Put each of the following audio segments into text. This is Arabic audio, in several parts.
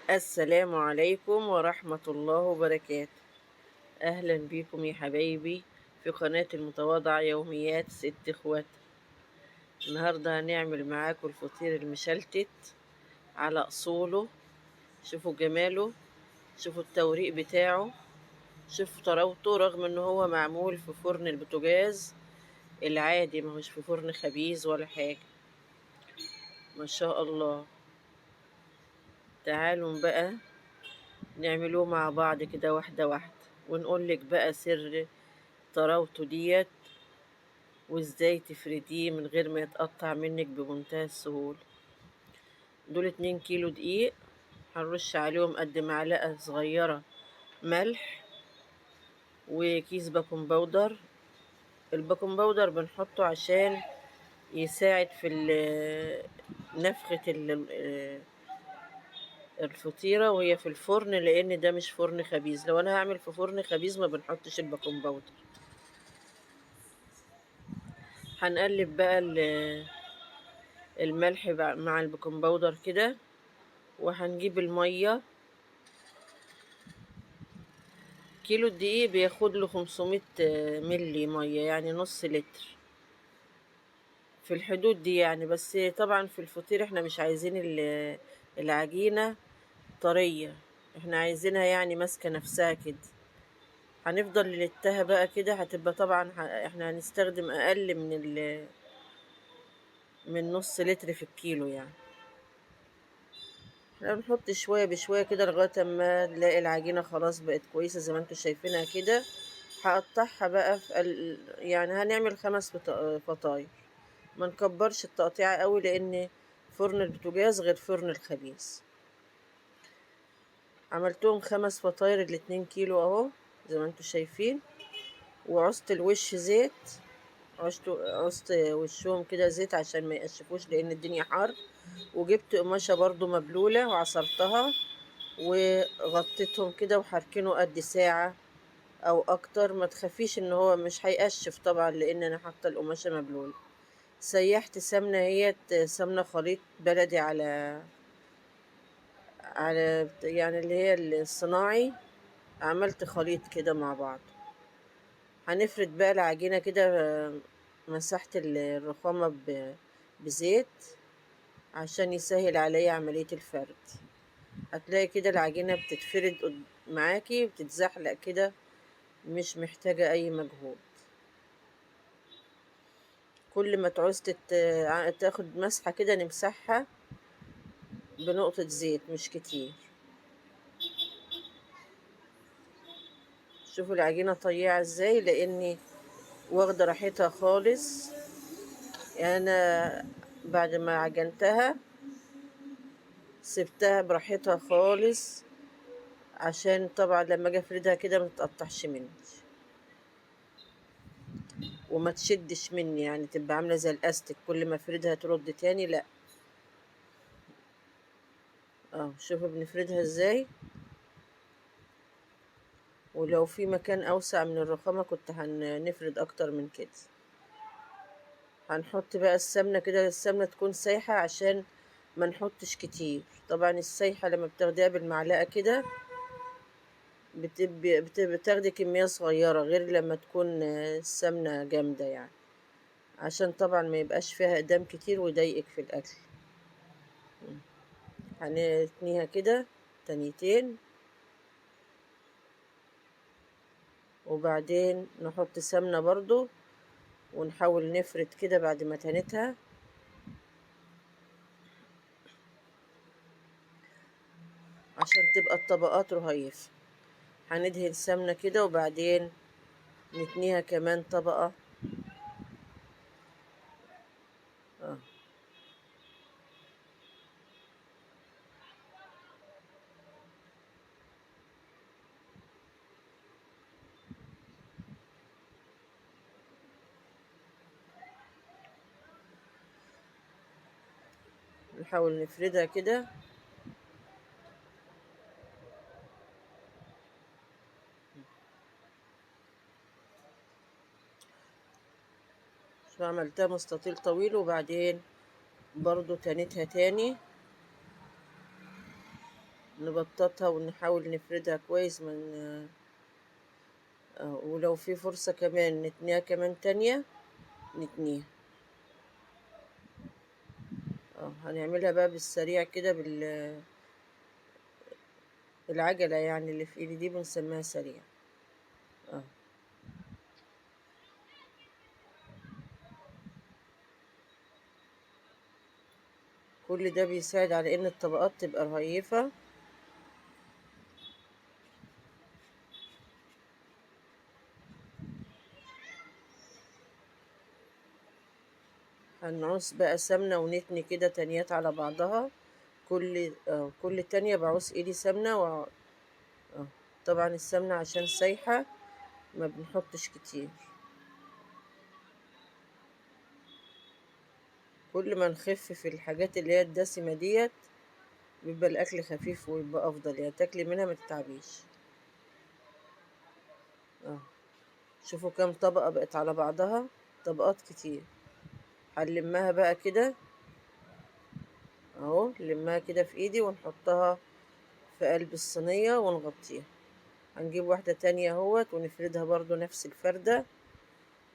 السلام عليكم ورحمة الله وبركاته. أهلا بكم يا حبايبي في قناة المتواضعة يوميات ست اخوات. النهاردة هنعمل معاكم الفطير المشلتت على أصوله. شوفوا جماله، شوفوا التوريق بتاعه، شوفوا طراوته رغم ان هو معمول في فرن البوتاجاز العادي، ماهوش في فرن خبيز ولا حاجة. ما شاء الله. تعالوا بقى نعملوه مع بعض كده واحدة واحدة، ونقولك بقى سر طراوته ديت وازاي تفرديه من غير ما يتقطع منك بمنتهى السهولة. دول 2 كيلو دقيق، هنرش عليهم قد معلقة صغيرة ملح وكيس بيكنج باودر. البيكنج باودر بنحطه عشان يساعد في نفخة الفطيرة وهي في الفرن، لان ده مش فرن خبيز. لو انا هعمل في فرن خبيز ما بنحطش البيكنج باودر. هنقلب بقى الملح مع البيكنج باودر كده، وهنجيب المية. كيلو الدقيق بياخد له 500 ملي مية، يعني نص لتر، في الحدود دي يعني. بس طبعا في الفطير احنا مش عايزين العجينة طرية، احنا عايزينها يعني ماسكة نفسها كده. هنفضل نلتها بقى كده، هتبقى طبعا احنا هنستخدم اقل من نص لتر في الكيلو يعني. احنا بنحط شوية بشوية كده لغاية ما نلاقي العجينة خلاص بقت كويسة زي ما انتوا شايفينها كده. هقطعها بقى في يعني هنعمل 5 فطاير. ما نكبرش التقطيعة قوي لان فرن البوتاجاز غير فرن الخبيز. عملتهم 5 فطاير 2 كيلو اهو زي ما انتوا شايفين. وعصت الوش زيت، عصت وشهم كده زيت عشان ما يقشفوش لان الدنيا حر. وجبت قماشة برضو مبلولة وعصرتها وغطيتهم كده وحركنه قد ساعة او اكتر. ما تخافيش ان هو مش هيقشف طبعا لان انا حاطه القماشة مبلولة. سيحت سمنة، هي سمنة خليط بلدي على يعني اللي هي الصناعي. عملت خليط كده مع بعض. هنفرد بقى العجينة كده. مسحت الرخامة بزيت عشان يسهل عليا عملية الفرد. هتلاقي كده العجينة بتتفرد معاكي، بتتزحلق كده، مش محتاجة أي مجهود. كل ما تعوز تاخد مسحة كده نمسحها بنقطة زيت مش كتير. شوفوا العجينة طيعة ازاي لاني واخدة راحتها خالص. يعني انا بعد ما عجنتها سبتها براحتها خالص عشان طبعا لما اجي افردها كده ما تتقطعش مني وما تشدش مني، يعني تبقى عاملة زي الاستك كل ما افردها ترد تاني. لا، شوفوا بنفردها ازاي. ولو في مكان اوسع من الرخامة كنت هنفرد اكتر من كده. هنحط بقى السمنة كده، السمنة تكون سايحة عشان ما نحطش كتير. طبعا السايحة لما بتاخديها بالمعلقة كده بتاخدي كمية صغيرة، غير لما تكون السمنة جامدة يعني، عشان طبعا ما يبقاش فيها اقدام كتير ويضايقك في الاكل. هنتنيها كده تانيتين، وبعدين نحط سمنة برضو ونحاول نفرد كده بعد ما تنتها عشان تبقى الطبقات رهيفة. هندهن سمنة كده وبعدين نتنيها كمان طبقة. اه نحاول نفردها كده. شو عملتها مستطيل طويل وبعدين برضو تانيتها تاني. نبططها ونحاول نفردها كويس من ولو في فرصة كمان نتنيها كمان تانية نتنيها. هنعملها بقى بالسريع كده بالعجلة، يعني اللي في ايدي دي بنسميها سريع. اه كل ده بيساعد على ان الطبقات تبقى رهيفة. هنعوز بقى سمنة ونتني كده تانيات على بعضها. كل تانية بعوز ايدي سمنة آه. طبعا السمنة عشان سايحة ما بنحطش كتير. كل ما نخف في الحاجات اللي هي الدسمة ديت بيبقى الأكل خفيف ويبقى أفضل، يعني تاكلي منها ما تتعبيش. اه شوفوا كام طبقة بقت على بعضها، طبقات كتير. هنلمها بقى كده اهو، نلمها كده في ايدي ونحطها في قلب الصينية ونغطيها. هنجيب واحدة تانية اهوت ونفردها برضو نفس الفردة.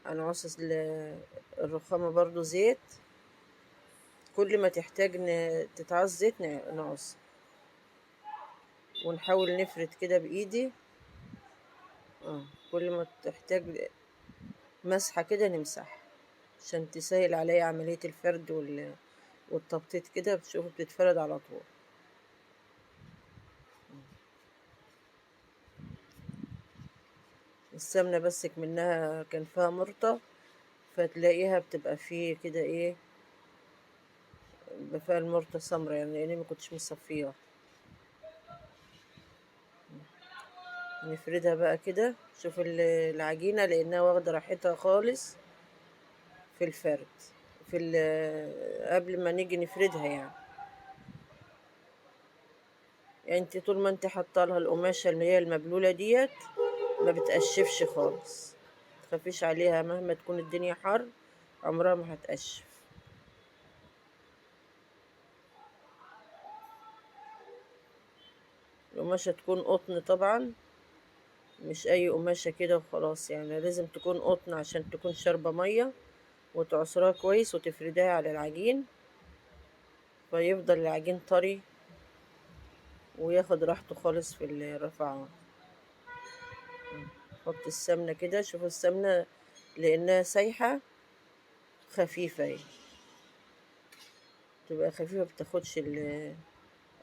هنعصص الرخامة برضو زيت، كل ما تحتاج تتعص زيت نعص. ونحاول نفرد كده بإيدي. كل ما تحتاج مسحة كده نمسح عشان تسهل عليا عملية الفرد والتبطيط كده، بتشوفوا بتتفرد على طول. السمنة بس منها كان فيها مرطة، فتلاقيها بتبقى فيه كده ايه، بيبقى فيها المرطة سمرة، يعني لأني ما كنتش مصفيها. نفردها بقى كده، شوف العجينة لأنها واخدة راحتها خالص في الفرد، قبل ما نيجي نفردها يعني انت طول ما انت حاطه لها القماشة اللي هي المبلولة ديت ما بتقشفش خالص، متخافيش عليها مهما تكون الدنيا حر، عمرها ما هتقشف. القماشة تكون قطن طبعا، مش اي قماشة كده وخلاص، يعني لازم تكون قطن عشان تكون شاربة مية، وتعصرها كويس وتفردها على العجين فيفضل العجين طري وياخد راحته خالص في الرفعات. حط السمنة كده، شوفوا السمنة لأنها سايحة خفيفة تبقى خفيفة، بتاخدش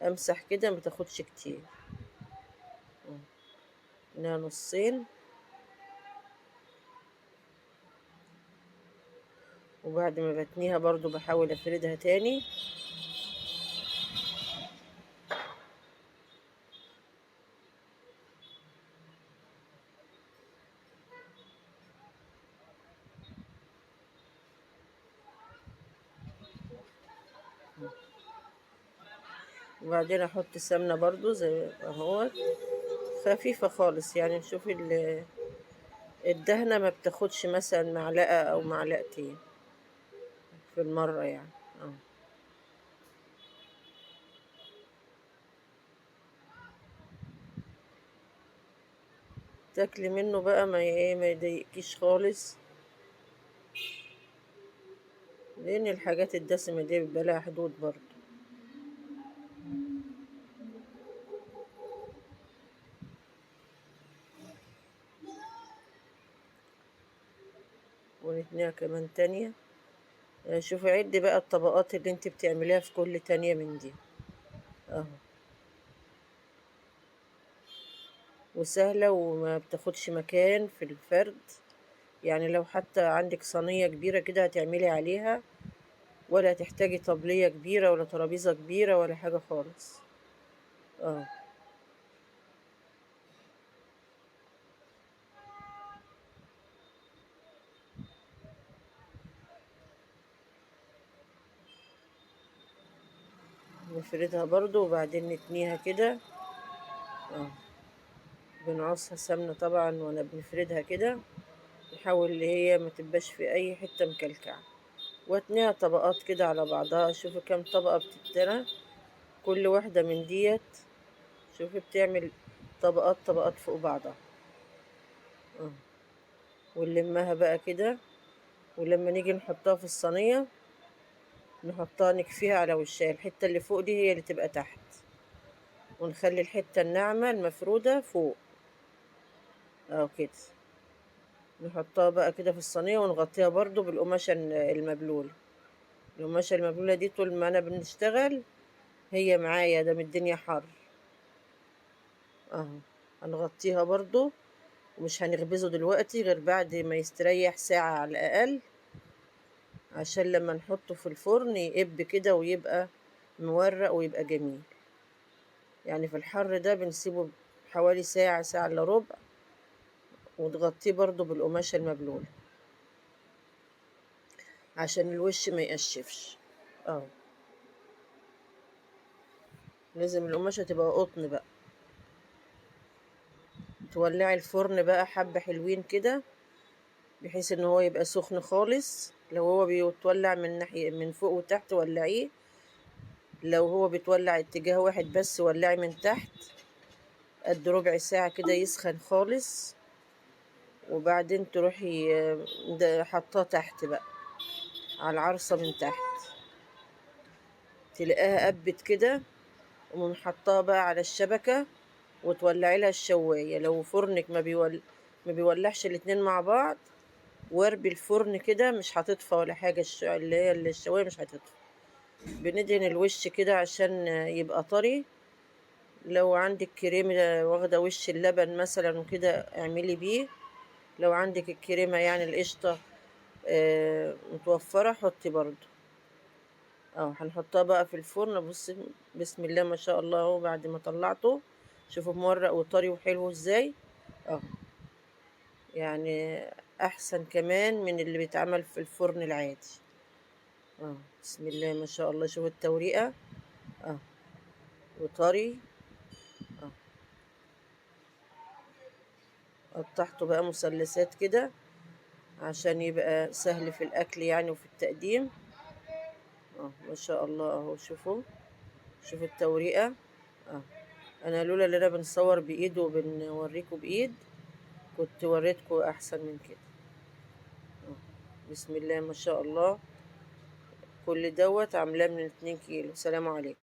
أمسح كده ما تاخدش كتير. إنها نصين، وبعد ما بتنيها برضو بحاول أفردها تاني. وبعدين أحط سمنة برضو زي اهوت خفيفة خالص، يعني نشوف الدهنة ما بتاخدش مثلا معلقة أو معلقتين في المرة يعني. تاكلي منه بقى ما يضايقكيش خالص، لأن الحاجات الدسمة دي بيبقى لها حدود برضو. ونتنيها كمان تانية. شوفي عدي بقى الطبقات اللي انت بتعمليها في كل تانية من دي اهو، وسهلة وما بتاخدش مكان في الفرد. يعني لو حتى عندك صينية كبيرة كده هتعملي عليها، ولا تحتاجي طبلية كبيرة ولا ترابيزة كبيرة ولا حاجة خالص. اه نفردها برضو وبعدين نتنيها كده. اه بنعصها سمنة طبعا وانا بنفردها كده، نحاول اللي هي ما تبقاش في اي حتة مكلكعة، واتنيها طبقات كده على بعضها. شوفوا كام طبقة بتتنى كل واحدة من ديت. شوفي بتعمل طبقات طبقات فوق بعضها. ونلمها بقى كده، ولما نيجي نحطها في الصينية نحطها نكفيها على وشها، الحتة اللي فوق دي هي اللي تبقى تحت، ونخلي الحتة الناعمة المفرودة فوق اهو كده. نحطها بقى كده في الصينية ونغطيها برضو بالقماشة المبلولة. القماشة المبلولة دي طول ما انا بنشتغل هي معايا، ده من الدنيا حر اهو. هنغطيها برضو، ومش هنخبزه دلوقتي غير بعد ما يستريح ساعة على الأقل، عشان لما نحطه في الفرن يقب كده ويبقى مورق ويبقى جميل. يعني في الحر ده بنسيبه حوالي ساعة، ساعة الا ربع، وتغطيه برضو بالقماشة المبلولة عشان الوش ما يقشفش. اه لازم القماشة تبقى قطن بقى. تولعي الفرن بقى حبة حلوين كده، بحيث ان هو يبقى سخن خالص. لو هو بيتولع من ناحية من فوق وتحت ولعيه، لو هو بيتولع اتجاه واحد بس ولعي من تحت قد ربع ساعة كده يسخن خالص، وبعدين تروحي حطاه تحت بقى على العرصة من تحت، تلاقيها قبت كده، ومنحطها بقى على الشبكة وتولعي لها الشواية. لو فرنك ما بيولعش الاتنين مع بعض، واربي الفرن كده مش هتطفى ولا حاجة، اللي هي الشواية مش هتطفى. بندهن الوش كده عشان يبقى طري. لو عندك كريمة واخدة وش اللبن مثلا وكده اعملي بيه. لو عندك الكريمة يعني القشطة متوفرة حطي برضو. هنحطها بقى في الفرن. بص بسم الله ما شاء الله، اهو بعد ما طلعته شوفوا مورق وطري وحلو ازاي اهو. يعني احسن كمان من اللي بيتعمل في الفرن العادي. بسم الله ما شاء الله، شوفوا التوريقة اه وطري. اه قطعته بقى مثلثات كده عشان يبقى سهل في الاكل يعني وفي التقديم. ما شاء الله اهو. شوفوا التوريقة انا لولا اللي انا بنصور بايد وبنوريكم بايد كنت وريتكم احسن من كده. بسم الله ما شاء الله. كل دوت عاملاه من 2 كيلو. سلام عليكم.